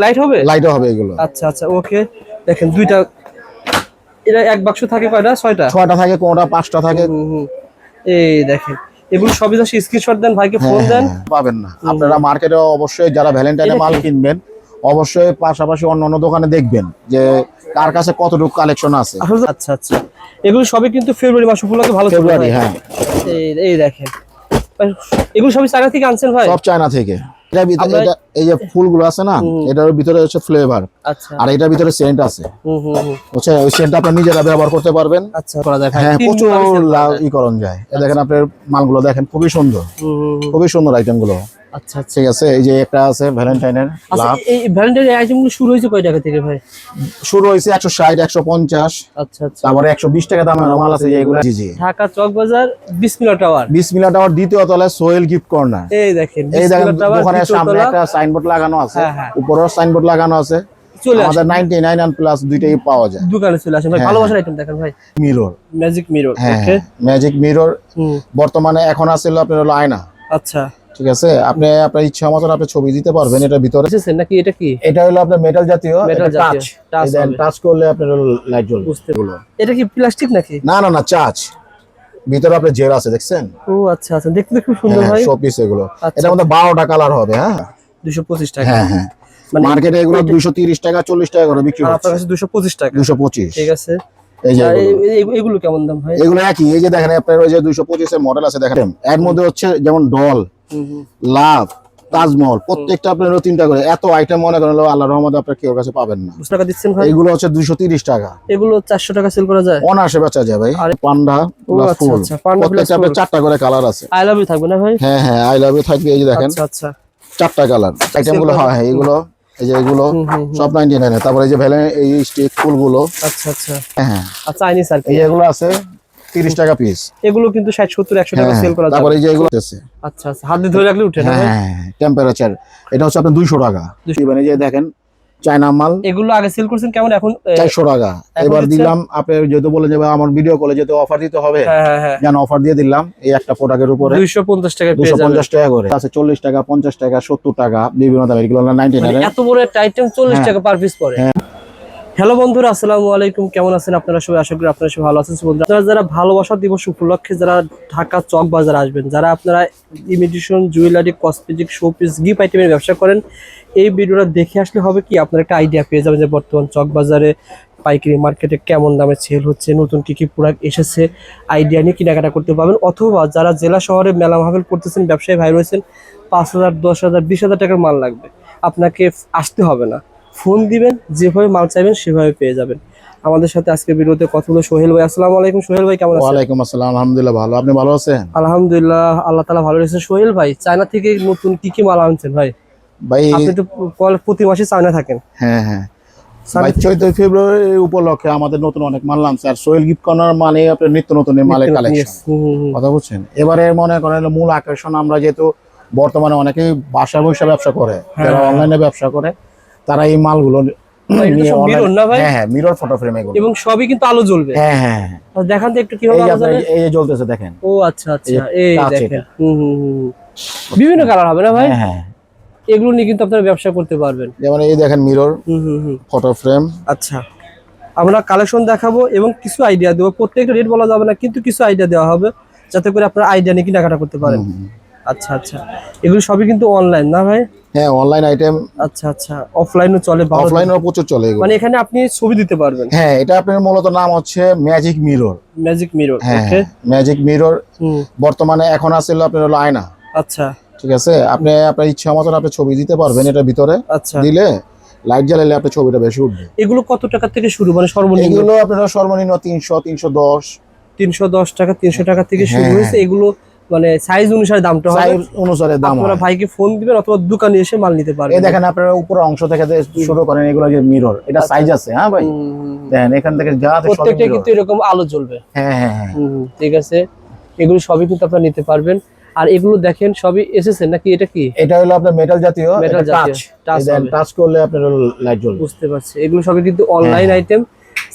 Light হবে? লাইটও হবে এগুলো। আচ্ছা আচ্ছা, ওকে। দেখেন দুইটা, এটা এক বাক্স থাকে কয়টা? 6টা? 6টা থাকে, কোনটা 5টা থাকে। এই দেখেন, এগুলো সবই তো স্ক্রিনশট দেন, ভাইকে ফোন দেন, পাবেন না। আপনারা মার্কেটে অবশ্যই যারা ভ্যালেন্টাইনে মাল কিনবেন অবশ্যই পাশাপাশি অন্য দোকানে দেখবেন যে কার কাছে কতটুকু কালেকশন আছে। আচ্ছা আচ্ছা, এগুলো সবই কিন্তু ফেব্রুয়ারি মাস উপলক্ষে ভালো চলবে। ফেব্রুয়ারি, হ্যাঁ। এই দেখেন, এগুলো সবই চায়না থেকে আনছেন ভাই? সব চায়না থেকে। এই যে ফুলগুলো আছে না, এটার ভিতরে হচ্ছে ফ্লেভার, আর এটার ভিতরে সেন্ট আছে। বুঝছেন, ওই সেন্ট আপনি নিজেরা ব্যবহার করতে পারবেন। আচ্ছা, করা যায় ভাই, হ্যাঁ, প্রচুর করণ যায়। দেখেন আপনার মালগুলো দেখেন, খুবই সুন্দর, খুবই সুন্দর আইটেম গুলো। আচ্ছা ঠিক আছে, এই যে একটা আছে ভ্যালেন্টাইনের লাভ। এই ভ্যালেন্টাইনের আইটেমগুলো শুরু হয়েছে কয় টাকা থেকে ভাই? শুরু হয়েছে 160, 150। আচ্ছা আচ্ছা, তারপরে 120 টাকা দামের মাল আছে যেগুলো। জি জি, ঢাকা চকবাজার বিসমিল্লাহ টাওয়ার। বিসমিল্লাহ টাওয়ার দ্বিতীয় তলায় সোহেল গিফট কর্নার। এই দেখেন, এই দেখেন দোকানের সামনে একটা সাইনবোর্ড লাগানো আছে, উপরেও সাইনবোর্ড লাগানো আছে। আমাদের 99 and প্লাস দুইটাই পাওয়া যায়। দোকানে চলে আসেন ভাই, ভালোবাসার আইটেম দেখেন ভাই। Mirror, magic mirror. Okay, magic mirror বর্তমানে এখন আছে আপনার হলো আয়না। আচ্ছা, ঠিক আছে, আপনি আপনার ইচ্ছা মতন আপনি ছবি দিতে পারবেন এটার ভিতরে। নাকি এটা কি? এটা হলো আপনার মেটাল জাতীয়, টাচ টাচ করলে আপনার লাইট জ্বলবে। বুঝতে পারলো? এটা কি প্লাস্টিক নাকি? না না না, চাচ। ভিতরে আপনার জেল আছে, দেখছেন? ও আচ্ছা আচ্ছা, দেখতে খুব সুন্দর ভাই। সব পিস এগুলো। এটার মধ্যে 12টা কালার হবে। হ্যাঁ, 225 টাকা। হ্যাঁ হ্যাঁ, মার্কেটে এগুলো 230 টাকা 40 টাকা করে বিক্রি হচ্ছে। আপনার কাছে 225 টাকা? 225। ঠিক আছে। এই যে এগুলো কেমন দাম ভাই? এগুলো একই। এই যে দেখেন আপনার ওই যে 225 এর মডেল আছে, দেখেন এর মধ্যে হচ্ছে যেমন ডল, লাভ, তাজমহল, প্রত্যেকটা আপনার 3টা করে। এত আইটেম মনে করেন আল্লাহর রহমতে আপনার কেউ কাছে পাবেন না। 200 টাকা দিচ্ছেন ভাই? এগুলো হচ্ছে 230 টাকা। এগুলো 400 টাকা সেল করা যায়? অনায়াসে বেচা যায় ভাই। পান্ডা প্লাস ফুল, প্রত্যেকটা আপনার 4টা করে কালার আছে। আই লাভ ইউ থাকবে না ভাই? হ্যাঁ হ্যাঁ, আই লাভ ইউ থাকবে। এই যে দেখেন, আচ্ছা আচ্ছা, 4টা কালার আইটেম গুলো। হ্যাঁ, এগুলো এই যে এগুলো সব 99 এর। তারপরে এই যে এই স্টিক ফুলগুলো। আচ্ছা আচ্ছা, হ্যাঁ। আর চাইনিজ আর কি, এই এগুলো আছে 30 টাকা পিস। এগুলো কিন্তু 60 70 100 টাকা সেল করা যায়। তারপরে এই যে এগুলো আছে। আচ্ছা আচ্ছা, হাত দিয়ে ধরে রাখলে উঠে না? হ্যাঁ, টেম্পারেচার। এটা হচ্ছে আপনার 200 টাকা। এই যে দেখেন চায়না মাল, এগুলো আগে সেল করছেন কেমন, এখন 400 টাকা। এবার দিলাম আপনি যেহেতু বলেন যে আমার ভিডিও কলে যেহেতু অফার দিতে হবে, জান অফার দিয়ে দিলাম এই একটা প্রোডাক্টের উপরে 250 টাকা পেয়ে যাবেন। 250 টাকা করে আছে, 40 টাকা, 50 টাকা, 70 টাকা, বিভিন্ন দামের। এগুলো 99 এত বড় একটা আইটেম 40 টাকা পার পিস পড়ে। হ্যালো বন্ধুরা, আসসালামু আলাইকুম। কেমন আছেন আপনারা সবাই? আশা করি আপনারা সবাই ভালো আছেন। বন্ধুরা, আপনারা যারা ভালোবাসা দিবস উপলক্ষে যারা ঢাকা চক বাজার আসবেন, যারা আপনারা imitation jewellery, cosmetic, showpiece, gift আইটেমের ব্যবসা করেন, এই ভিডিওটা দেখে আসলে হবে কি আপনারা একটা আইডিয়া পেয়ে যাবেন যে বর্তমান চক বাজারে পাইকারি মার্কেটে কেমন দামে সেল হচ্ছে, নতুন কি কি প্রোডাক্ট এসেছে, আইডিয়া নিয়ে কেনাকাটা করতে পারবেন। অথবা যারা জেলা শহরে মেলা মাহফিল করতেছেন, ব্যবসায়ী ভাই রয়েছেন, 5000, 10,000, 20,000 টাকার মাল লাগবে, আপনাকে আসতে হবে না, ফোন দিবেন, যেভাবে মাল চাইবেন সেভাবে পেয়ে যাবেন। আমাদের সাথে আজকে ভিডিওতে কথা বলে সোহেল ভাই। আসসালামু আলাইকুম সোহেল ভাই, কেমন আছেন? ওয়ালাইকুম আসসালাম, আলহামদুলিল্লাহ ভালো। আপনি ভালো আছেন? আলহামদুলিল্লাহ, আল্লাহ তাআলা ভালো রেখেছেন। সোহেল ভাই, চায়না থেকে নতুন কি কি মাল আনছেন ভাই? ভাই আপনি তো প্রতি মাসে চায়না থাকেন। হ্যাঁ হ্যাঁ ভাই, 14 ফেব্রুয়ারি উপলক্ষে আমাদের নতুন অনেক মাল আনছে। আর সোহেল গিফট কর্নার মানে আপনার নিত্য নতুন মালের কালেকশন। কথা বুঝছেন? এবারে মনে করেন মূল আকর্ষণ, আমরা যেহেতু বর্তমানে অনেকেই বাসা বসে ব্যবসা করে, যারা অনলাইনে ব্যবসা করে, তারা এই মালগুলো মিরর ফটো ফ্রেম এগুলো, এবং সবই কিন্তু আলো জ্বলবে। হ্যাঁ হ্যাঁ, দেখান তো একটু কিভাবে আলো জ্বলে। এই যে জ্বলতেছে দেখেন। ও আচ্ছা আচ্ছা, এই দেখেন বিভিন্ন কালার হবে না ভাই? হ্যাঁ, এগুলো নিয়ে কিন্তু আপনারা ব্যবসা করতে পারবেন। যেমন এই দেখেন মিরর ফটো ফ্রেম। আচ্ছা, আমরা কালেকশন দেখাবো এবং কিছু আইডিয়া দেবো। প্রত্যেকটা রেট বলা যাবে না, কিন্তু কিছু আইডিয়া দেওয়া হবে যাতে করে আপনারা আইডিয়া নিয়ে কেনাকাটা করতে পারেন। আচ্ছা আচ্ছা, এগুলো সবই কিন্তু অনলাইন না ভাই? হ্যাঁ, অনলাইন আইটেম। আচ্ছা আচ্ছা, অফলাইনও চলে? অফলাইনও প্রচুর চলে। মানে এখানে আপনি ছবি দিতে পারবেন। হ্যাঁ, এটা আপনার মূলত নাম হচ্ছে magic mirror. Magic mirror, okay. Magic mirror বর্তমানে এখন আছে আপনার হলো আয়না। আচ্ছা, ঠিক আছে, আপনি আপনার ইচ্ছা মতন আপনি ছবি দিতে পারবেন এটার ভিতরে। আচ্ছা, দিলে লাইট জ্বালালে আপনার ছবিটা বেশি উঠবে। এগুলো কত টাকা থেকে শুরু, মানে সর্বনিম্ন? এগুলো আপনারা সর্বনিম্ন 300, 310, 310 টাকা, 300 টাকা থেকে শুরু হয়েছে। এগুলো মানে সাইজ অনুসারে দামটা হবে, সাইজ অনুসারে দাম। আপনারা ভাইকে ফোন দিবেন অথবা দোকানে এসে মাল নিতে পারবেন। এই দেখেন আপনারা উপরের অংশ থেকে শুরু করেন, এগুলো যে মিরর, এটা সাইজ আছে। হ্যাঁ ভাই, দেখেন এখান থেকে যা আছে প্রত্যেকটা কিন্তু এরকম আলো জ্বলবে। হ্যাঁ হ্যাঁ হ্যাঁ, ঠিক আছে, এগুলো সবই কিন্তু আপনারা নিতে পারবেন। আর এগুলো দেখেন সবই এসেছে নাকি? এটা কি? এটা হলো আপনার মেটাল জাতীয়, টাচ করলে আপনার লাইট জ্বলবে। বুঝতে পারছি, এগুলো সবই কিন্তু অনলাইন আইটেম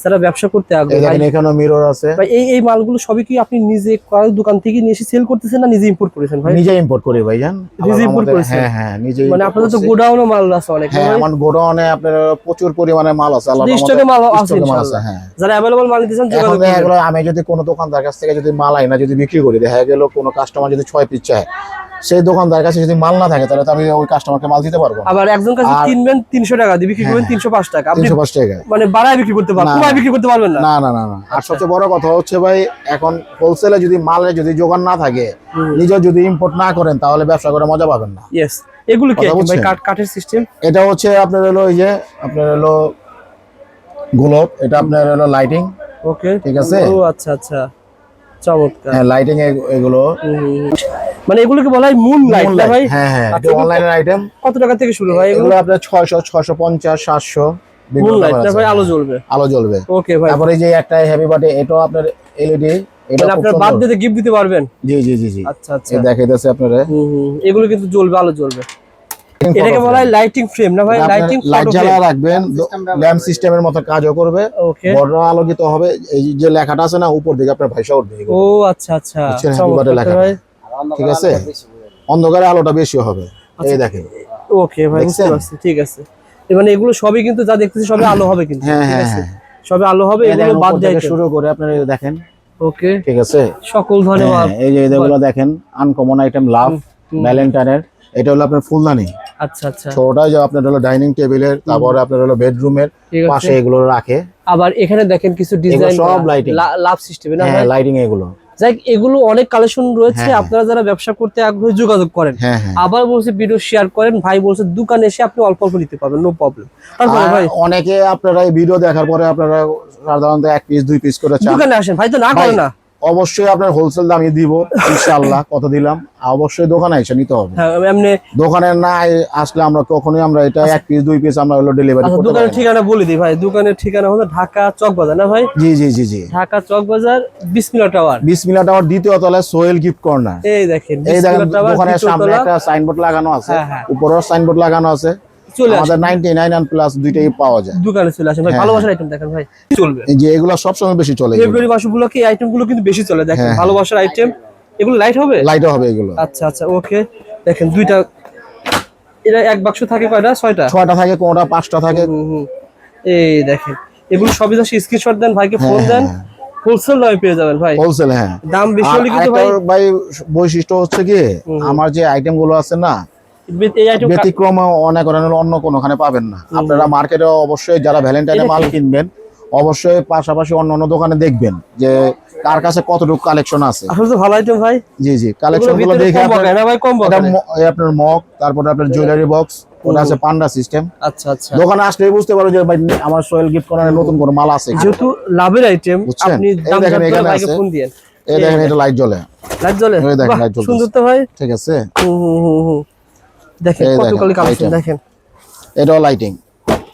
যারা ব্যবসা করতে আগ্রহী, দেখেন এখানে মিরর আছে ভাই। এই মালগুলো সবই কি আপনি নিজে দোকান থেকে নিয়ে এসে সেল করতেছেন না নিজে ইম্পোর্ট করেছেন ভাই? নিজে ইম্পোর্ট করি ভাইজান, নিজে ইম্পোর্ট করেছেন? হ্যাঁ হ্যাঁ নিজে। মানে আপনাদের তো গোডাউনে মাল আছে অনেক? হ্যাঁ আমার গোডাউনে আপনার প্রচুর পরিমাণে মাল আছে, আল্লাহর স্টকে মাল আছে রহমতে। ইনশাআল্লাহ। হ্যাঁ যারা अवेलेबल মাল নিতেছেন যোগাযোগ করবেন। আমি যদি কোনো দোকানদার কাছ থেকে যদি মাল আই না যদি বিক্রি করি, দেখা গেল কোনো কাস্টমার যদি 6 পিস চায়, সেই দোকানদার কাছে যদি মাল না থাকে তাহলে তো আমি ওই কাস্টমারকে মাল দিতে পারবো। আবার একজন কাছে কিনবেন 300 টাকা দিয়ে বিক্রি করবেন 305 টাকা, আপনি 305 টাকা মানে বাড়ায় বিক্রি করতে পারবেন, কমায় বিক্রি করতে পারবেন না। না না না না। আর সবচেয়ে বড় কথা হচ্ছে ভাই, এখন হোলসেলে যদি মালের যদি যোগান না থাকে, নিজে যদি ইম্পোর্ট না করেন, তাহলে ব্যবসা করে মজা পাবেন না। ইয়েস। এগুলো কি ভাই কাঠের সিস্টেম? এটা হচ্ছে আপনার হলো এই যে আপনার হলো গোলক, এটা আপনার হলো লাইটিং। ওকে, ঠিক আছে। ও আচ্ছা আচ্ছা, চমৎকার। হ্যাঁ লাইটিং এগুলো, মানে এগুলোকে বলা হয় মুন লাইট না ভাই? হ্যাঁ হ্যাঁ, এটা অনলাইনের আইটেম। কত টাকা থেকে শুরু ভাই এগুলো? এগুলো আপনার 600 650 700 মুন লাইট না ভাই? আলো জ্বলবে? আলো জ্বলবে। ওকে ভাই। তারপরে এই যে একটা হেভি বাটে, এটাও আপনার এলইডি, এটা আপনার বার্থডেতে গিফট দিতে পারবেন? জি জি জি জি। আচ্ছা আচ্ছা, এই দেখাইতেছে আপনারা। এগুলো কিন্তু জ্বলবে, আলো জ্বলবে। এটাকে বলা হয় লাইটিং ফ্রেম না ভাই? লাইটিং লাইট জ্বালা রাখবেন, ল্যাম্প সিস্টেমের মতো কাজও করবে। ওকে, বড় আলোকিত হবে। এই যে লেখাটা আছে না উপর দিকে আপনার ভাইসা উঠবে। ও আচ্ছা আচ্ছা, চমৎকার লেখা। ঠিক আছে, অন্ধকারে আলোটা বেশি হবে। এই দেখেন। ওকে ভাই, বুঝতে পারছি। ঠিক আছে, মানে এগুলো সবই কিন্তু যা দেখতেছি সবই আলো হবে কিন্তু। ঠিক আছে, সবই আলো হবে। এগুলো বাদ দিয়ে শুরু করে আপনারা দেখেন। ওকে, ঠিক আছে, সকল ধরনের মাল। এই যে এগুলো দেখেন, আনকমন আইটেম, লাভ ভ্যালেন্টাইনের। এটা হলো আপনার ফুলদানি। আচ্ছা আচ্ছা, ছোটটা যে আপনার হলো ডাইনিং টেবিলের, তারপরে আপনার হলো বেডরুমের পাশে এগুলো রাখে। আবার এখানে দেখেন কিছু ডিজাইন, সব লাইটিং, লাভ সিস্টেম না? হ্যাঁ লাইটিং এগুলো। যাই এগুলো অনেক কালেকশন রয়েছে, আপনারা যারা ব্যবসা করতে আগ্রহী যোগাযোগ করেন। আবার বলছে ভিডিও শেয়ার করেন, ভাই বলছে দোকানে এসে আপনি অল্প অল্প নিতে পারবেন, নো প্রবলেম। তারপরে ভাই অনেকে আপনারা এই ভিডিও দেখার পরে আপনারা সাধারণত 1 পিস 2 পিস করে চান, দোকানে আসেন ভাই, তো না করে না। অবশ্যই আপনার হোলসেল দামে দিব ইনশাআল্লাহ। কত দিলাম, অবশ্যই দোকানে এসে নিতে হবে। হ্যাঁ এমনি দোকানে না আসলে আমরা কখনোই আমরা এটা 1 পিস 2 পিস আমরা হলো ডেলিভারি করতে পারি। দোকানের ঠিকানা বলে দিই ভাই। দোকানের ঠিকানা হলো ঢাকা চকবাজার না ভাই? জি জি জি জি, ঢাকা চকবাজার বিসমিল্লাহ টাওয়ার। বিসমিল্লাহ টাওয়ার দ্বিতীয় তলায় সোহেল গিফট কর্নার। এই দেখেন, এই দেখেন দোকানের সামনে একটা সাইনবোর্ড লাগানো আছে, উপরেও সাইনবোর্ড লাগানো আছে। আমাদের 99 and প্লাস দুইটাই পাওয়া যায়। দোকানে চলে আসেন ভাই, ভালোবাসার আইটেম দেখেন ভাই, চলবে। এই যে এগুলো সব সময় বেশি চলে, ফেব্রুয়ারি মাসগুলোকে এই আইটেমগুলো কিন্তু বেশি চলে। দেখেন ভালোবাসার আইটেম, এগুলো লাইট হবে? লাইট হবে এগুলো। আচ্ছা আচ্ছা, ওকে। দেখেন দুইটা, এটা এক বাক্স থাকে কয়টা? 6টা? 6টা থাকে, কোনটা 5টা থাকে। এই দেখেন, এগুলো সবই জাস্ট স্ক্রিনশট দেন, ভাইকে ফোন দেন, হোলসেল দামে পেয়ে যাবেন ভাই। হোলসেল, হ্যাঁ। দাম বেশি হলে কিন্তু ভাই বৈশিষ্ট্য হচ্ছে কি, আমার যে আইটেম গুলো আছে না, এই আইটেম ব্যতিক্রম অনেক অন্য কোনোখানে পাবেন না। আপনারা মার্কেটে অবশ্যই যারা ভ্যালেন্টাইনের মাল কিনবেন, অবশ্যই পাশাপাশি অন্য দোকানে দেখবেন যে কার কাছে কতটুকু কালেকশন আছে। আসলে তো ভালো আইটেম ভাই। জি জি, কালেকশন গুলো দেখে আপনার মগ, তারপরে আপনার জুয়েলারি বক্স, ওটা আছে পান্ডা সিস্টেম। আচ্ছা আচ্ছা, দোকানে আসলেই বুঝতে পারো যে ভাই আমার সোহেল গিফট কর্নারে নতুন কোনো মাল আছে। যেহেতু লাভের আইটেম, আপনি দাম জানতে হলে ভাইকে ফোন দিয়েন। এই দেখেন, এটা লাইট জ্বলে, লাইট জ্বলে, এই দেখেন লাইট জ্বলছে, সুন্দর তো ভাই। ঠিক আছে, দেখেন কত কালি কালেকশন দেখেন। এটাও লাইটিং,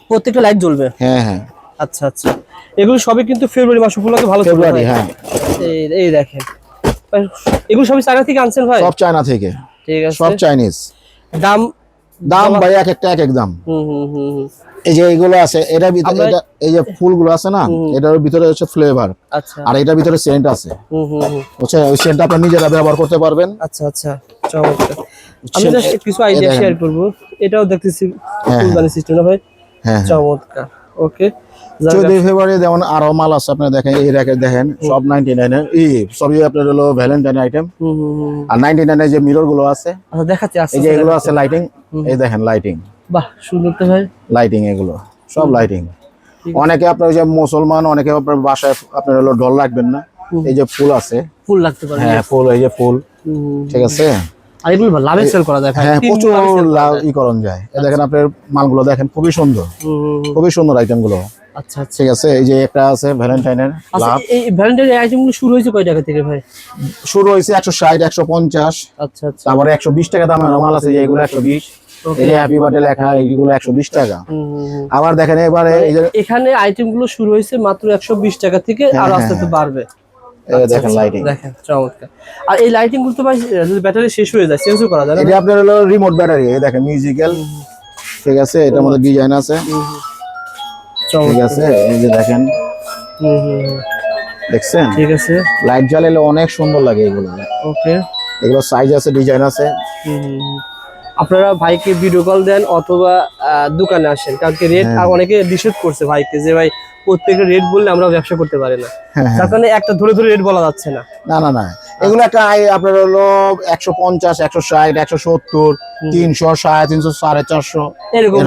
প্রত্যেকটা লাইট জ্বলবে। হ্যাঁ হ্যাঁ। আচ্ছা আচ্ছা, এগুলো সবই কিন্তু ফেব্রুয়ারি মাস উপলক্ষে ভালো চলবে। ফেব্রুয়ারি, হ্যাঁ। এই দেখেন, এগুলো সবই চায়না থেকে আনছেন ভাই? সব চায়না থেকে। ঠিক আছে, সব চাইনিজ। দাম ভাই এক একটা এক এক দাম। এই যে এইগুলো আছে, এটার ভিতরে এই যে ফুলগুলো আছে না, এটার ভিতরে হচ্ছে ফ্লেভার। আচ্ছা, আর এটার ভিতরে সেন্ট আছে। বুঝছেন, ওই সেন্টটা আপনি নিজেরা ব্যবহার করতে পারবেন। আচ্ছা আচ্ছা, চমৎকার। আমি জাস্ট কিছু আইডিয়া শেয়ার করব। এটাও দেখতেছি ফুলদানি সিস্টেম না ভাই? হ্যাঁ, চমৎকার। ওকে, 14 ফেব্রুয়ারি যেমন আরো মাল আছে, আপনি দেখেন এই রেখে দেখেন, সব 99 এর, সবই আপনার হলো ভ্যালেন্টাইন আইটেম। আর 99 এর যে মিরর গুলো আছে, আচ্ছা দেখাচ্ছি, এই যে এগুলো আছে লাইটিং, এই দেখেন লাইটিং, বাহ সুন্দর তো ভাই। লাইটিং এগুলো সব লাইটিং। অনেকে আপনার যে মুসলমান, অনেকে আপনার বাসায় আপনার হলো ঢোল রাখবেন না, এই যে ফুল আছে, ফুল লাগতে পারে। হ্যাঁ ফুল, এই যে ফুল, ঠিক আছে। আর এগুলো লাভে সেল করা যায় ভাই? হ্যাঁ, প্রচুর লাভ করন যায়। এই দেখেন আপনার মালগুলো দেখেন, খুবই সুন্দর, খুবই সুন্দর আইটেম গুলো। আচ্ছা, ঠিক আছে। এই যে একটা আছে ভ্যালেন্টাইনের লাভ। এই ভ্যালেন্টাইন আইটেমগুলো শুরু হয়েছে কয় টাকা থেকে ভাই? শুরু হয়েছে 160 150। আচ্ছা আচ্ছা, তারপরে 120 টাকা দামের মাল আছে, যে এগুলো 120। এই যে হ্যাপি বার্থডে লেখা, এইগুলো 120 টাকা। আবার দেখেন এবারে এই যে এখানে আইটেমগুলো শুরু হয়েছে মাত্র 120 টাকা থেকে, আর আস্তে আস্তে বাড়বে। এই দেখেন লাইটিং, দেখেন চমৎকার। আর এই লাইটিং গুলো তো ভাই যদি ব্যাটারি শেষ হয়ে যায় চেঞ্জও করা যায় না? এটা আপনার হলো রিমোট ব্যাটারি। এই দেখেন মিউজিক্যাল, ঠিক আছে, এটার মধ্যে ডিজাইন আছে, ঠিক আছে। এই যে দেখেন দেখছেন? ঠিক আছে, লাইট জ্বালালে অনেক সুন্দর লাগে এগুলো। ওকে, এগুলো সাইজ আছে, ডিজাইন আছে। আপনারা ভাইকে ভিডিও কল দেন অথবা দোকানে আসেন, কারণ কি রেট অনেকে নিষেধ করছে ভাইকে যে ভাই প্রত্যেকটা রেট বললে আমরা ব্যবসা করতে পারি না, তার কারণে একটা ধরে ধরে রেট বলা যাচ্ছে না। না না না, এগুলো একটা আপনার হলো 150, 160, 170, 300, 350, 450 এরকম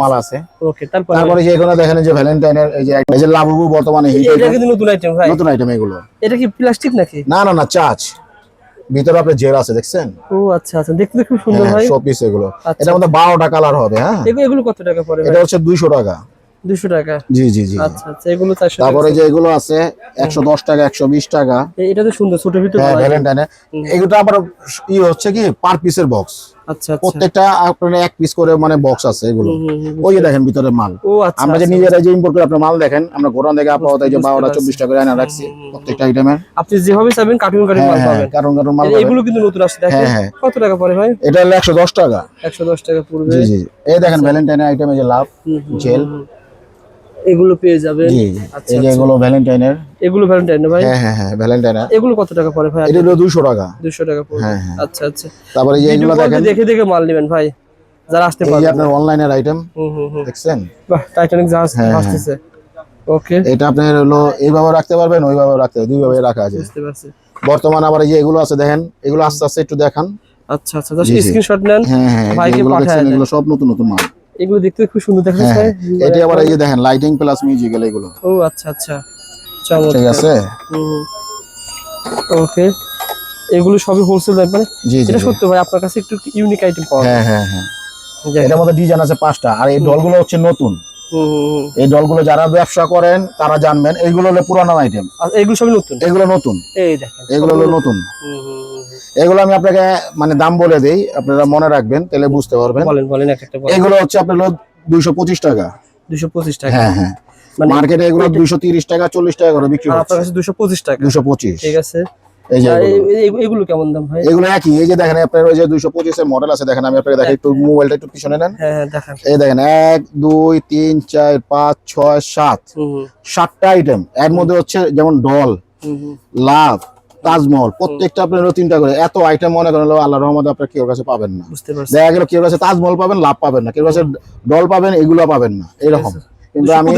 মাল আছে। ওকে, তারপরে যে এখানে দেখেন যে ভ্যালেন্টাইনের এই যে লাবুবু বর্তমানে হিট, এটা কিন্তু নতুন আইটেম ভাই, নতুন আইটেম এগুলো। এটা কি প্লাস্টিক নাকি? না না না, চাচ, ভিতরে আপনার জেল আছে, দেখছেন? ও আচ্ছা আচ্ছা, দেখতে খুব সুন্দর ভাই, সব পিস এগুলো। এটার মধ্যে 12টা কালার হবে। হ্যাঁ, এগুলো কত টাকা পড়ে? এটা হচ্ছে 200 টাকা। 200 টাকা? জি জি জি। আচ্ছা আচ্ছা, এগুলো 400 টাকা। তারপরে যে এগুলো আছে 110 টাকা, 120 টাকা। এটা তো সুন্দর, ছোট ভিতরে হ্যাঁ, ভ্যালেন্টাইনের। এগুলো আবার হচ্ছে কি পার পিসের বক্স। আচ্ছা আচ্ছা, প্রত্যেকটা আপনার এক পিস করে মানে বক্স আছে এগুলো। ওই যে দেখেন ভিতরে মাল। ও আচ্ছা, আমরা যে নিজেরা যে ইম্পোর্ট করে আপনার মাল দেখেন, আমরা গোডাউন থেকে আপাতত এই যে 12টা 24 টাকা করে এনে রাখছি প্রত্যেকটা আইটেমের। আপনি যেভাবে চাইবেন কার্টুন কার্টুন মাল পাবেন। কারণ মাল এগুলো কিন্তু নতুন আসছে, দেখেন কত টাকা পড়ে ভাই? এটা হলো 110 টাকা। 110 টাকা পড়বে। জি জি, এই দেখেন ভ্যালেন্টাইনের আইটেমে যে লাভ জেল, এগুলো পেয়ে যাবেন। আচ্ছা, এই যে এগুলো ভ্যালেন্টাইনের। এগুলো ভ্যালেন্টাইন না ভাই? হ্যাঁ ভ্যালেন্টাইনের। এগুলো কত টাকা পড়ে ভাই? এটা হলো 200 টাকা। 200 টাকা পড়বে। আচ্ছা আচ্ছা, তারপরে যে এগুলো দেখেন, দেখে দেখে মাল নেবেন ভাই, যারা আসতে পারবে। এই যে আপনার অনলাইনের আইটেম দেখছেন? বাহ, টাইটানিক জাহাজ আসছে। ওকে, এটা আপনার হলো এইভাবে রাখতে পারবেন, ওইভাবে রাখতে পারবেন, দুইভাবে রাখা আছে। বুঝতে পারছি। বর্তমানে আবার এই যে এগুলো আছে দেখেন, এগুলো আস্তে আস্তে একটু দেখান। আচ্ছা আচ্ছা, জাস্ট স্ক্রিনশট নেন, ভাইকে পাঠায় দেন। এগুলো সব নতুন নতুন মাল। এগুলো দেখতে খুব সুন্দর দেখাচ্ছে ভাই। এটা আবার এই যে দেখেন লাইটিং প্লাস মিউজিক্যাল এগুলো। ও আচ্ছা আচ্ছা, চমৎকার। ঠিক আছে। ওকে, এগুলো সবই হোলসেল দাম মানে? জি জি, এটা সত্যি ভাই আপনার কাছে একটু ইউনিক আইটেম পাওয়া যায়। হ্যাঁ হ্যাঁ, এটার মধ্যে ডিজাইন আছে 5টা। আর এই ডলগুলো হচ্ছে নতুন। এই ডলগুলো যারা ব্যবসা করেন তারা জানবেন, এইগুলো হলো পুরানো আইটেম। এগুলো সবই নতুন? এগুলো নতুন। এই দেখেন, এগুলো হলো নতুন। এগুলো আমি আপনাকে মানে দাম বলে দেই, আপনারা মনে রাখবেন, তাহলে বুঝতে পারবেন। বলেন বলেন, একটা বলেন। এগুলো হচ্ছে আপনার 225 টাকা। 225 টাকা? হ্যাঁ, মার্কেটে এগুলো 230 টাকা 40 টাকা করে বিক্রি হচ্ছে। আপনার কাছে 225 টাকা? 225। ঠিক আছে। এই যে এগুলো কেমন দাম ভাই? এগুলো একই। এই যে দেখেন আপনার ওই যে 225 এর মডেল আছে, দেখেন আমি আপনাকে দেখাই, একটু মোবাইলটা একটু পিছনে নেন। হ্যাঁ দেখেন। এই দেখেন 1 2 3 4 5 6 7 7টা আইটেম। এর মধ্যে হচ্ছে যেমন ডল, লাভ, তাজমহল, প্রত্যেকটা আপনার 3টা করে। এত আইটেম মনে করেন আল্লাহর রহমতে আপনার কেউ কাছে পাবেন না। বুঝতে পারছি। দেখা গেল কেউ কাছে তাজমহল পাবেন, লাভ পাবেন না, কেউ কাছে ডল পাবেন, এগুলো পাবেন না, এরকম। কিন্তু আমি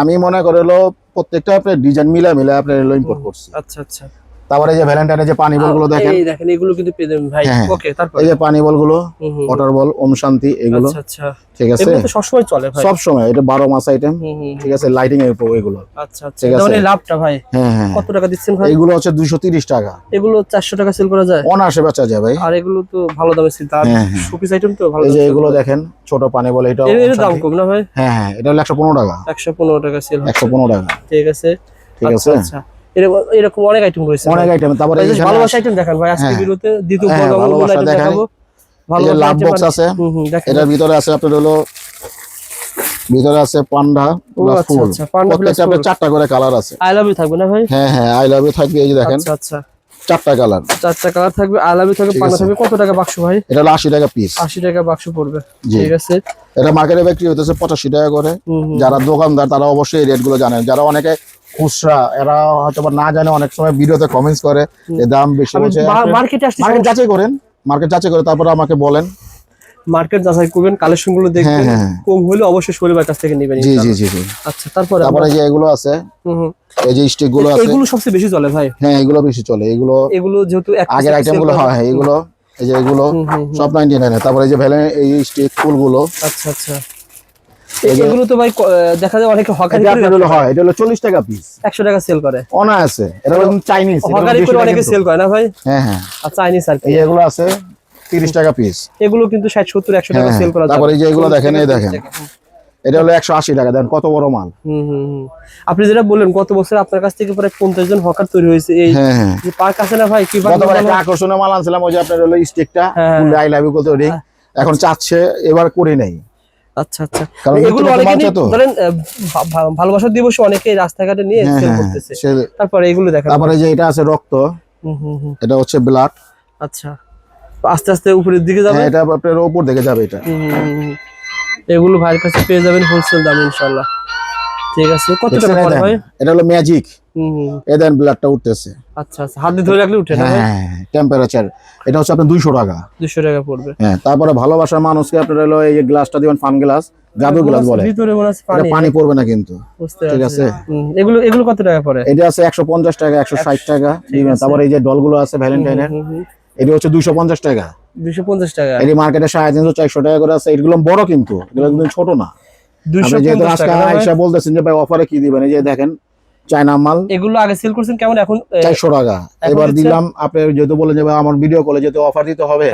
আমি মনে করে প্রত্যেকটা আপনার ডিজাইন মিলা আপনার ইম্পোর্ট করছি। আচ্ছা আচ্ছা। তারপরে যে ভ্যালেন্টাইনের যে পানি বলগুলো দেখেন, এই দেখেন এগুলো কিন্তু পেয়ে যাবেন ভাই। ওকে, তারপর এই যে পানি বলগুলো, ওয়াটার বল, ওম শান্তি, এগুলো। আচ্ছা আচ্ছা, ঠিক আছে। এগুলো তো সব সময় চলে ভাই? সব সময়, এটা 12 মাস আইটেম। ঠিক আছে, লাইটিং এর উপর এগুলো। আচ্ছা আচ্ছা, তাহলে লাভটা ভাই কত টাকা দিচ্ছেন ভাই? এগুলো হচ্ছে 230 টাকা। এগুলো 400 টাকা সেল করা যায়? অনায়াসে বেচা যায় ভাই। আর এগুলো তো ভালো দামে সেল, তার শোপিস আইটেম তো ভালো। এই যে এগুলো দেখেন, ছোট পানি বল, এটাও এর দাম কম না ভাই? হ্যাঁ, এটা হলো 115 টাকা। 115 টাকা সেল হয়। 115 টাকা। ঠিক আছে, ঠিক আছে। আচ্ছা, এরকম অনেক আইটেম রয়েছে, অনেক আইটেম। তারপরে এই যে ভালোবাসা আইটেম দেখান ভাই আজকে ভিডিওতে। দ্বিতীয় ভালোবাসা আইটেম দেখাবো। ভালো লাভ বক্স আছে, এটার ভিতরে আছে আপনার হলো, ভিতরে আছে পান্ডা প্লাস ফুল। প্রত্যেকটা আপনার 4টা করে কালার আছে। আই লাভ ইউ থাকবে না ভাই? হ্যাঁ, আই লাভ ইউ থাকবে। এই যে দেখেন, আচ্ছা আচ্ছা, 4টা কালার। 4টা কালার থাকবে, আই লাভ ইউ থাকবে, পান্ডা থাকবে। কত টাকা বাক্স ভাই? এটা হলো 80 টাকা পিস। 80 টাকা বাক্স পড়বে। ঠিক আছে। এটা মার্কেটে বিক্রি হতেছে 85 টাকা করে। যারা দোকানদার তারা অবশ্যই এই রেট গুলো জানেন। যারা অনেকে খুচরা, এরা হয়তো না জানে, অনেক সময় ভিডিওতে কমেন্টস করে এই দাম বেশি হচ্ছে। মার্কেটে আসলে মার্কেট যাচাই করেন, মার্কেট যাচাই করে তারপর আমাকে বলেন। মার্কেট যাচাই করবেন, কালেকশন গুলো দেখবেন, কম হলে অবশ্যই শরীরের কাছ থেকে নেবেন। জি জি জি। আচ্ছা, তারপরে যে এগুলো আছে, এই যে স্টিক গুলো আছে, এগুলো সবচেয়ে বেশি চলে ভাই? হ্যাঁ, এগুলো বেশি চলে। এগুলো যেহেতু আগের আইটেম গুলো হয়, এগুলো এই যে এগুলো সব 99। তারপরে এই যে এই স্টিক ফুল গুলো। আচ্ছা আচ্ছা, এগুলো তো ভাই দেখা যায় অনেকে হকারি করে হয়। এটা হলো 40 টাকা পিস, 100 টাকা সেল করে অনায়াসে। এটা হলো চাইনিজ, হকারি করে অনেকে সেল করে না ভাই? হ্যাঁ। আর চাইনিজ আর এই এগুলো আছে 30 টাকা পিস। এগুলো কিন্তু 60 70 100 টাকা সেল করা যায়। তারপরে এই যে এগুলো দেখেন, এই দেখেন, এটা হলো 180 টাকা। দেন কত বড় মাল। আপনি যেটা বললেন গত বছর আপনার কাছ থেকে প্রায় 50 জন হকার তৈরি হয়েছে। এই যে পার্ক আছে না ভাই, কি গতবার একটা আকর্ষণীয় মাল আনছিলাম, ওই যে আপনার হলো স্টিকটা, আই লাভ ইউ তৈরি। এখন চাচ্ছে এবার করে নেই। আচ্ছা আচ্ছা, এগুলো অনেকে ধরেন ভালোবাসা দিবসে অনেকে রাস্তাঘাটে নিয়ে সেল করতেছে। তারপরে এগুলো দেখেন, তারপরে যে এটা আছে রক্ত, এটা হচ্ছে ব্লাড। আচ্ছা, আস্তে আস্তে উপরের দিকে যাবে। এটা আপনার উপর দিকে যাবে। এটা এগুলো ভাইয়ের কাছে পেয়ে যাবেন হোলসেল দামে ইনশাআল্লাহ। ঠিক আছে, কত টাকা পড়ে ভাই? এটা হলো ম্যাজিক। এই দেন ব্লাডটা উঠতেছে। আচ্ছা আচ্ছা, হাত দিয়ে ধরে রাখলে উঠে না? হ্যাঁ, টেম্পারেচার। এটা হচ্ছে আপনার 200 টাকা। 200 টাকা পড়বে। হ্যাঁ, তারপরে ভালোবাসার মানুষকে আপনার হলো এই যে গ্লাসটা দিবেন, ফান গ্লাস, জাদু গ্লাস বলে। ভিতরে মনে আছে এটা পানি পড়বে না কিন্তু। ঠিক আছে। এগুলো কত টাকা পড়ে? এটা আছে 150 টাকা, 160 টাকা দিবেন। তারপরে এই যে ডলগুলো আছে ভ্যালেন্টাইনের, এটা হচ্ছে 250 টাকা। 250 টাকা। এই মার্কেটে 350 400 টাকা করে আছে। এগুলো বড় কিন্তু, এগুলো কিন্তু ছোট না। 250 টাকা। আয়শা বলতেছেন যে ভাই অফারে কি দিবেন, এই যে দেখেন চায়না মাল। এগুলো আগে সেল করছেন কেমন, এখন 400 টাকা। এবার দিলাম, আপনি যেহেতু বলেন যে ভাই আমার ভিডিও কলে যেহেতু অফার দিতে হবে,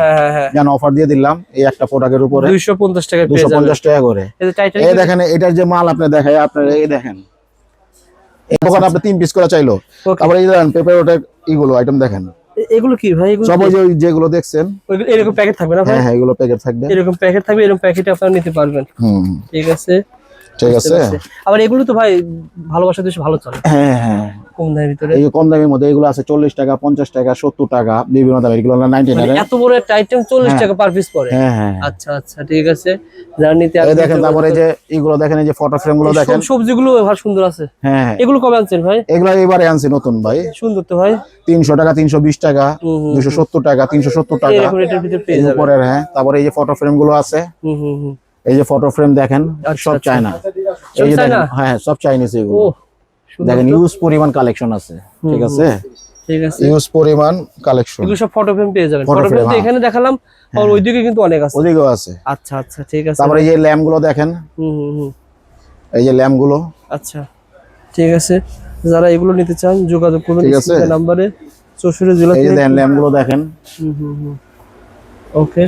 জান অফার দিয়ে দিলাম এই একটা প্রোডাক্টের উপরে 250 টাকা পেয়ে যাবেন। 250 টাকা করে। এই দেখেন এটার যে মাল আপনি দেখায়, আপনার এই দেখেন এই দোকানে আপনি 3 পিস করে চাইলো। তারপরে এই দেখেন পেপার ওটা এগুলো আইটেম দেখেন। এগুলো কি ভাই? এগুলো সব ওই যেগুলো দেখছেন এরকম প্যাকেট থাকবে না ভাই? হ্যাঁ, এগুলো প্যাকেট থাকবে। এরকম প্যাকেট থাকবে, এরকম প্যাকেটে আপনারা নিতে পারবেন। ঠিক আছে, ঠিক আছে। আবার এগুলো তো ভাই ভালোবাসা দেশে ভালো চলে। হ্যাঁ হ্যাঁ, কম দামের ভিতরে। এই যে কম দামের মধ্যে এগুলো আছে 40 টাকা, 50 টাকা, 70 টাকা, বিভিন্ন দামের। এগুলো 99 এত বড় একটা আইটেম 40 টাকা পার পিস পড়ে? হ্যাঁ হ্যাঁ। আচ্ছা আচ্ছা, ঠিক আছে। যারা নিতে এই দেখেন, তারপরে যে এগুলো দেখেন, এই যে ফটো ফ্রেম গুলো দেখেন, সবজিগুলো ভালো সুন্দর আছে। হ্যাঁ, এগুলো কবে আনছেন ভাই? এগুলো এবারে আনছি নতুন ভাই। সুন্দর তো ভাই। 300 টাকা, 320 টাকা, 270 টাকা, 370 টাকা এরকম রেটের ভিতরে পেয়ে যাবেন। উপরে। হ্যাঁ, তারপরে এই যে ফটো ফ্রেম গুলো আছে, এই যে ফটো ফ্রেম দেখেন, সব চায়না। এই যে দেখেন, হ্যাঁ সব চাইনিজ এগুলো। দেখেন ইউজ পরিমাণ কালেকশন আছে। ঠিক আছে, ঠিক আছে, ইউজ পরিমাণ কালেকশন। এগুলো সব ফটো ফ্রেম পেয়ে যাবেন। ফটো ফ্রেম তো এখানে দেখালাম, আর ওইদিকে কিন্তু অনেক আছে। ওদিকেও আছে। আচ্ছা আচ্ছা, ঠিক আছে। তারপরে এই যে ল্যাম্প গুলো দেখেন, এই যে ল্যাম্প গুলো। আচ্ছা, ঠিক আছে। যারা এগুলো নিতে চান যোগাযোগ করবেন এই নম্বরে। 64 জেলা। এই যে ল্যাম্প গুলো দেখেন। ওকে।